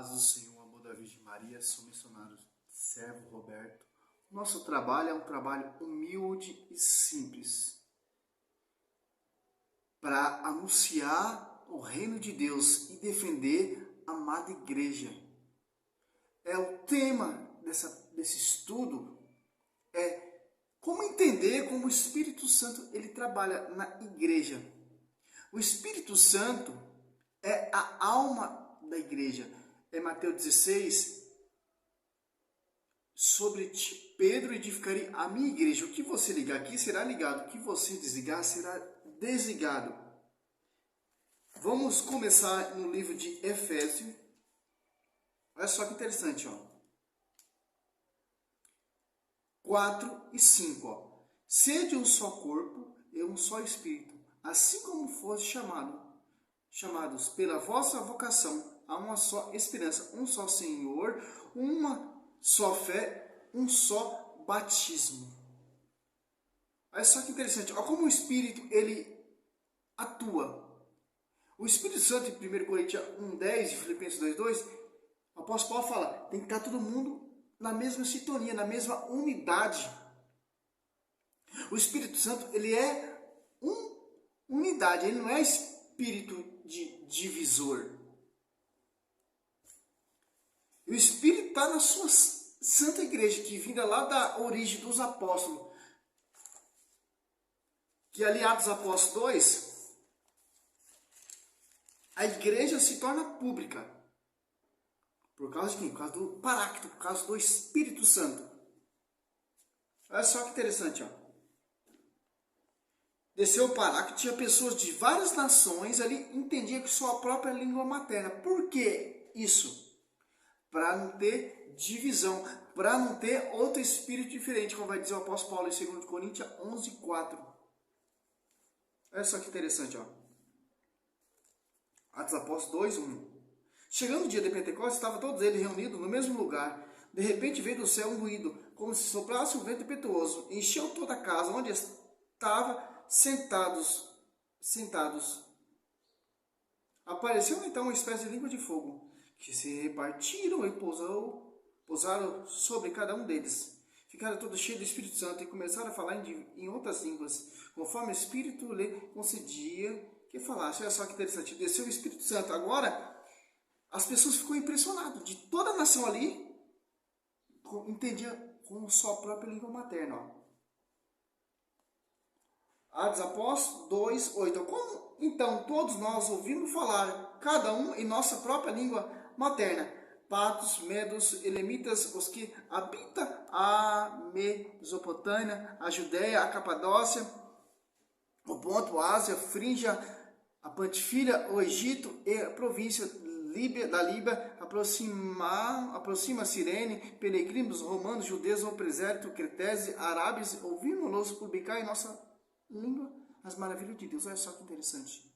Paz do Senhor, amor da Virgem Maria, sou missionário servo Roberto. Nosso trabalho é um trabalho humilde e simples para anunciar o reino de Deus e defender a amada igreja. O tema desse estudo é como entender como o Espírito Santo ele trabalha na igreja. O Espírito Santo é a alma da igreja. É Mateus 16, sobre ti, Pedro, edificarei a minha igreja. O que você ligar aqui será ligado, o que você desligar será desligado. Vamos começar no livro de Efésios. Olha só que interessante, ó. 4 e 5, ó. Sede um só corpo e um só espírito, assim como foste chamados pela vossa vocação a uma só esperança, um só Senhor, uma só fé, um só batismo. Olha só que interessante, olha como o Espírito ele atua. O Espírito Santo em 1 Coríntios 1:10 e Filipenses 2:2, o apóstolo Paulo fala, tem que estar todo mundo na mesma sintonia, na mesma unidade. O Espírito Santo ele é unidade, ele não é espírito de divisor. O Espírito está na sua Santa Igreja, que vinda lá da origem dos apóstolos. Que ali, Atos Apóstolos 2, a igreja se torna pública. Por causa de quem? Por causa do Paráclito, por causa do Espírito Santo. Olha só que interessante, ó. Desceu o Paráclito, tinha pessoas de várias nações ali, entendiam que sua própria língua materna. Por que isso? Para não ter divisão, para não ter outro espírito diferente, como vai dizer o apóstolo Paulo em 2 Coríntios 11:4. Olha só que interessante, ó. Atos Apóstolos 2:1. Chegando o dia de Pentecostes, estavam todos eles reunidos no mesmo lugar. De repente veio do céu um ruído, como se soprasse um vento impetuoso, encheu toda a casa onde estavam sentados. Apareceu então uma espécie de língua de fogo, que se repartiram e pousaram sobre cada um deles. Ficaram todos cheios do Espírito Santo e começaram a falar em outras línguas, conforme o Espírito lhe concedia que falasse. Olha só que interessante, desceu o Espírito Santo. Agora, as pessoas ficam impressionadas, de toda a nação ali, entendia com sua própria língua materna. Ó. Atos Apóstolos 2:8. Como então todos nós ouvimos falar, cada um em nossa própria língua materna, patos, medos, elemitas, os que habitam a Mesopotâmia, a Judéia, a Capadócia, o Ponto, a Ásia, a Frígia, a Pantifilha, o Egito e a província da Líbia, aproxima Cirene, peregrinos, romanos, judeus, no presépio, cretenses, árabes, ouvimos-nos publicar em nossa língua as maravilhas de Deus. Olha só que interessante.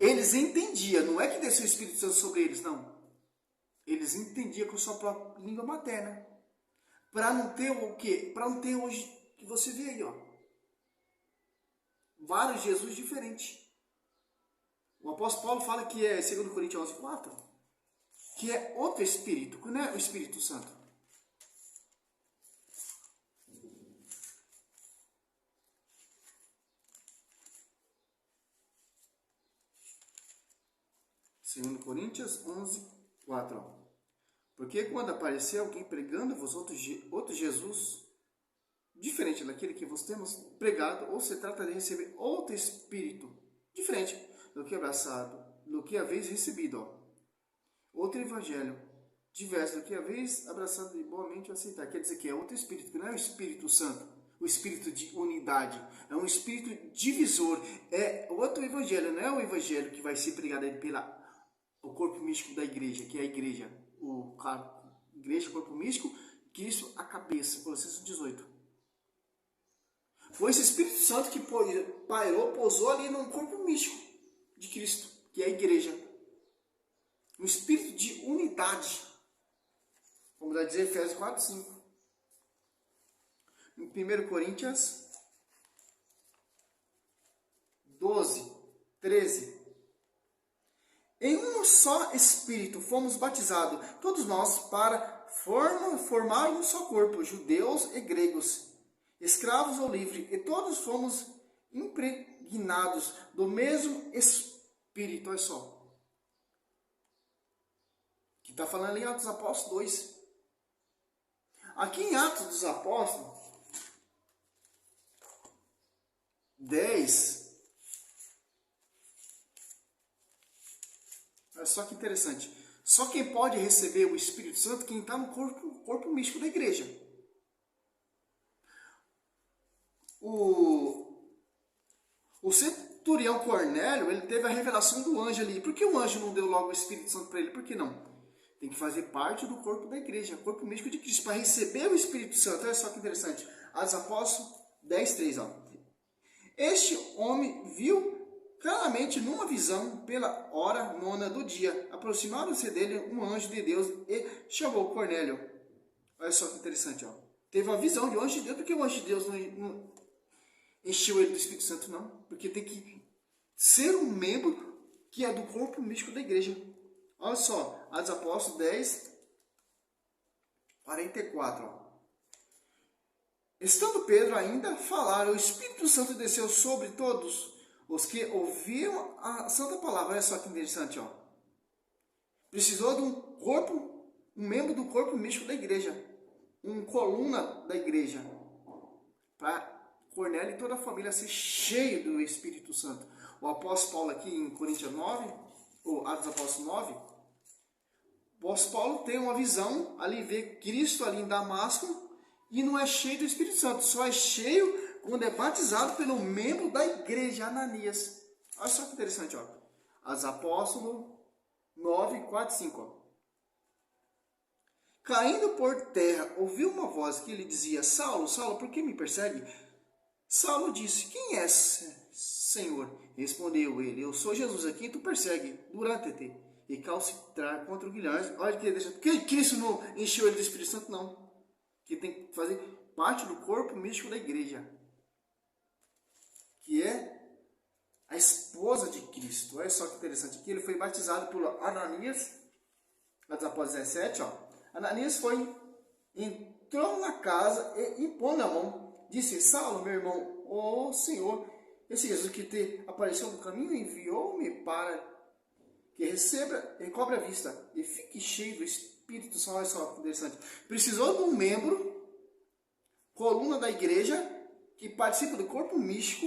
Eles entendiam, não é que desceu o Espírito Santo sobre eles, não. Eles entendiam com sua própria língua materna. Para não ter o quê? Para não ter hoje, que você vê aí, ó. Vários Jesus diferentes. O apóstolo Paulo fala que é 2 Coríntios 11:4, que é outro Espírito, que não é o Espírito Santo. Segundo Coríntios 11:4. Porque quando aparecer alguém pregando-vos outro Jesus, diferente daquele que vos temos pregado, ou se trata de receber outro Espírito, diferente do que abraçado, do que haveis recebido. Ó. Outro Evangelho, diverso do que haveis abraçado e boamente aceitar. Quer dizer que é outro Espírito, que não é o Espírito Santo, o Espírito de unidade. É um Espírito divisor. É outro Evangelho, não é o Evangelho que vai ser pregado pela o corpo místico da igreja, que é a igreja, igreja, corpo místico, Cristo, a cabeça, Colossenses 18. Foi esse Espírito Santo que pousou ali no corpo místico de Cristo, que é a igreja. Um espírito de unidade, como vai dizer Efésios 4:5. Em 1 Coríntios 12:13. em um só Espírito fomos batizados, todos nós, para formar um só corpo, judeus e gregos, escravos ou livres, e todos fomos impregnados do mesmo Espírito. Olha só. Que está falando em Atos dos Apóstolos 2. Aqui em Atos dos Apóstolos 10. Olha só que interessante. Só quem pode receber o Espírito Santo é quem está no corpo místico da igreja. O centurião Cornélio, ele teve a revelação do anjo ali. Por que o anjo não deu logo o Espírito Santo para ele? Por que não? Tem que fazer parte do corpo da igreja, corpo místico de Cristo, para receber o Espírito Santo. Olha só que interessante. Atos Apóstolos 10:3. Este homem viu claramente numa visão pela hora nona do dia. Aproximaram-se dele um anjo de Deus e chamou Cornélio. Olha só que interessante. Teve a visão de um anjo de Deus. Por que o anjo de Deus não encheu ele do Espírito Santo? Não. Porque tem que ser um membro que é do corpo místico da igreja. Olha só, Atos Apóstolos 10:44. Estando Pedro ainda a falar, o Espírito Santo desceu sobre todos os que ouviram a santa palavra. Olha só que interessante. Precisou de um membro do corpo místico da igreja, coluna da igreja, para Cornélio e toda a família ser cheio do Espírito Santo. O apóstolo Paulo aqui em Coríntios 9, ou Atos Apóstolos 9, o apóstolo Paulo tem uma visão, ali vê Cristo ali em Damasco, e não é cheio do Espírito Santo, só é cheio quando é batizado pelo membro da igreja, Ananias. Olha só que interessante, Atos Apóstolos 9, 4, 5. Caindo por terra, ouviu uma voz que lhe dizia: Saulo, Saulo, por que me persegue? Saulo disse: Quem és, Senhor? Respondeu ele: Eu sou Jesus, a quem tu persegue durante-te. E calcitrar contra o Guilherme. Olha que deixa. Que Cristo não encheu ele do Espírito Santo, não. Que tem que fazer parte do corpo místico da igreja, que é a esposa de Cristo. Olha só que interessante. Aqui ele foi batizado por Ananias, após 17. Ananias entrou na casa e impondo a mão, disse: Saulo, meu irmão, ó Senhor, esse Jesus que te apareceu no caminho enviou-me para que recobre a vista e fique cheio do Espírito Santo. Olha só que interessante. Precisou de um membro, coluna da igreja, que participa do corpo místico,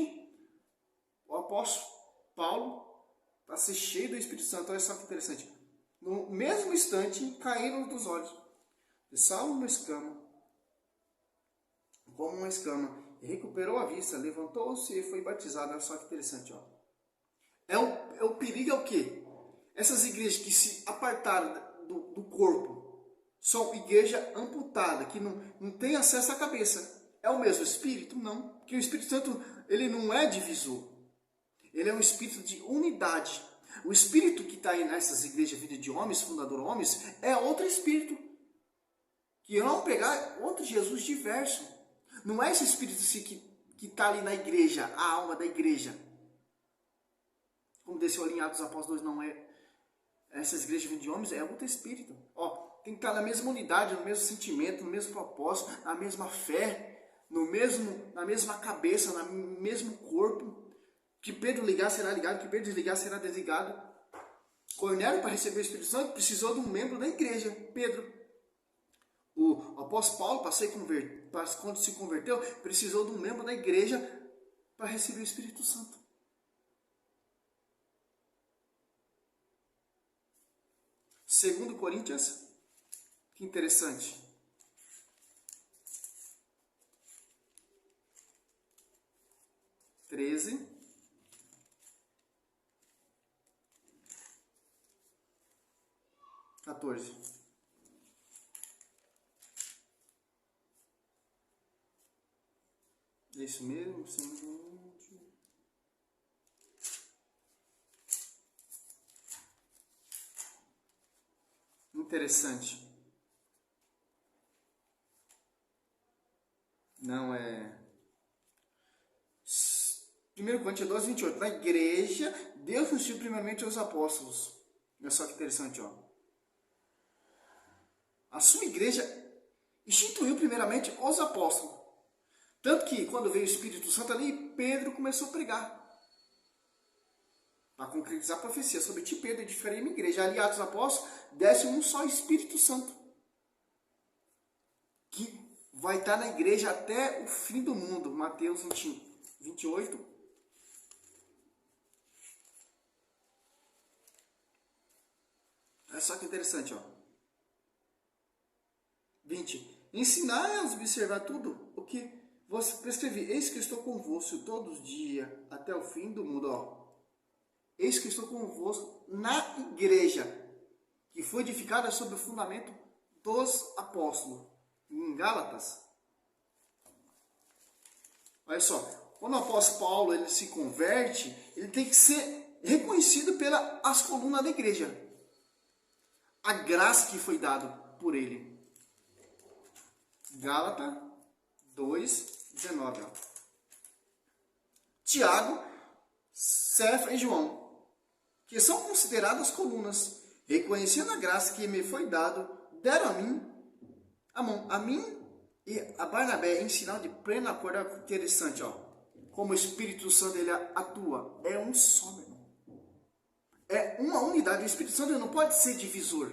o apóstolo Paulo, para ser cheio do Espírito Santo. Olha só que interessante. No mesmo instante, caíram dos olhos de Saulo como uma escama, e recuperou a vista, levantou-se e foi batizado. Olha só que interessante. O perigo é o quê? Essas igrejas que se apartaram do corpo são igreja amputada, que não tem acesso à cabeça. É o mesmo Espírito? Não. Porque o Espírito Santo, ele não é divisor. Ele é um Espírito de unidade. O Espírito que está aí nessas igrejas, vida de homens, fundador homens, é outro Espírito. Que vão pegar outro Jesus diverso. Não é esse Espírito que está ali na igreja, a alma da igreja. Como desceu ali em Atos dos Apóstolos 2, não é. Essas igrejas de homens é outro espírito. Tem que estar na mesma unidade, no mesmo sentimento, no mesmo propósito, na mesma fé, na mesma cabeça, no mesmo corpo. Que Pedro ligar será ligado, que Pedro desligar será desligado. Cornélio, para receber o Espírito Santo, precisou de um membro da igreja, Pedro. O apóstolo Paulo, quando se converteu, precisou de um membro da igreja para receber o Espírito Santo. Segundo Coríntios, que interessante. Treze. É isso mesmo? Interessante. Não é. 1 Coríntios 12, 28. Na igreja, Deus constituiu primeiramente os apóstolos. Olha só que interessante, ó. A sua igreja instituiu primeiramente os apóstolos. Tanto que quando veio o Espírito Santo ali, Pedro começou a pregar. Para concretizar a profecia sobre ti, Pedro, edificarei minha igreja. Ali, Atos dos Apóstolos, desce um só Espírito Santo. Que vai estar na igreja até o fim do mundo. Mateus 28. Olha só que interessante, ó. 20. Ensinai a observar tudo o que vos prescrevi. Eis que estou convosco todos os dias até o fim do mundo, ó. Eis que estou convosco na igreja, que foi edificada sobre o fundamento dos apóstolos. Em Gálatas. Olha só, quando o apóstolo Paulo ele se converte, ele tem que ser reconhecido pelas colunas da igreja. A graça que foi dada por ele. Gálatas 2:19. Tiago, Cefas e João, que são consideradas colunas, reconhecendo a graça que me foi dado, deram a mim e a Barnabé em sinal de pleno acordo. Interessante, ó. Como o Espírito Santo ele atua. É um só, meu irmão. É uma unidade. O Espírito Santo ele não pode ser divisor.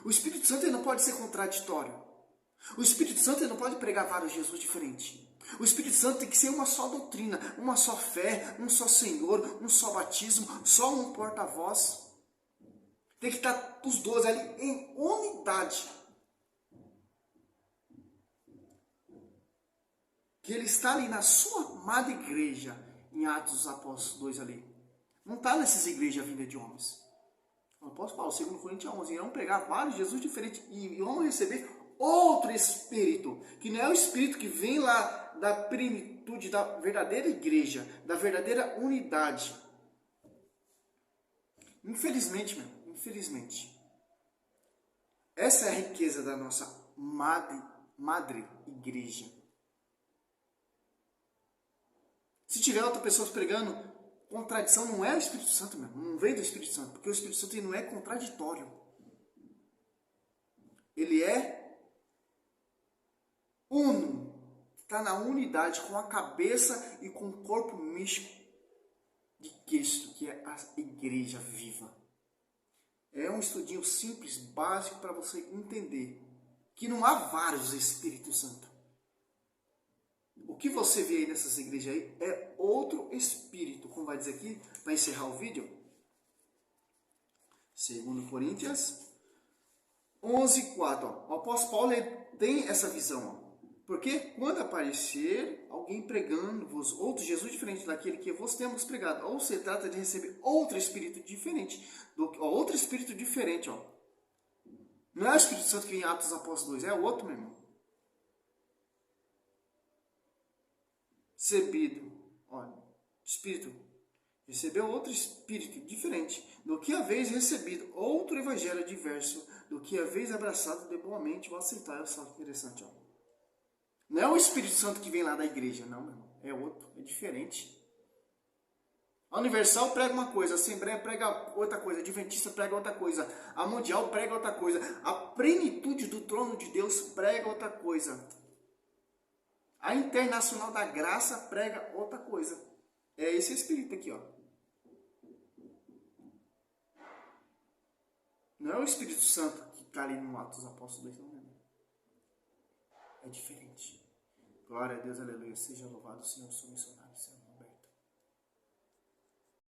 O Espírito Santo ele não pode ser contraditório. O Espírito Santo ele não pode pregar vários Jesus diferentes. O Espírito Santo tem que ser uma só doutrina, uma só fé, um só Senhor, um só batismo, só um porta-voz. Tem que estar os dois ali em unidade. Que ele está ali na sua amada igreja, em Atos dos Apóstolos 2 ali. Não está nessas igrejas vindas de homens. O apóstolo Paulo, 2 Coríntios 11, irão pregar vários Jesus diferentes e vão receber outro Espírito, que não é o Espírito que vem lá da plenitude da verdadeira igreja, da verdadeira unidade. Infelizmente, meu, infelizmente, essa é a riqueza da nossa madre igreja. Se tiver outra pessoa pregando contradição, não é o Espírito Santo mesmo, não vem do Espírito Santo, porque o Espírito Santo ele não é contraditório. Ele é uno, está na unidade com a cabeça e com o corpo místico de Cristo, que é a igreja viva. É um estudinho simples, básico, para você entender que não há vários Espíritos Santos. O que você vê aí nessas igrejas aí é outro Espírito, como vai dizer aqui, para encerrar o vídeo. 2 Coríntios 11:4. O apóstolo Paulo tem essa visão. Ó. Porque quando aparecer alguém pregando-vos outro Jesus diferente daquele que vos temos pregado, ou se trata de receber outro Espírito diferente, outro Espírito diferente, ó. Não é o Espírito Santo que vem em Atos dos Apóstolos 2, é o outro, meu irmão. Recebido, olha, Espírito, recebeu outro Espírito diferente do que haveis recebido, outro Evangelho diverso do que haveis abraçado de boamente ou aceitar. Olha só que interessante, ó. Não é o Espírito Santo que vem lá da igreja, não, meu irmão, é outro, é diferente. A Universal prega uma coisa, a Assembleia prega outra coisa, a Adventista prega outra coisa, a Mundial prega outra coisa, a plenitude do trono de Deus prega outra coisa. A Internacional da Graça prega outra coisa. É esse Espírito aqui, ó. Não é o Espírito Santo que está ali no Atos dos Apóstolos 2, não é. É diferente. Glória a Deus, aleluia. Seja louvado o Senhor, sou missionário.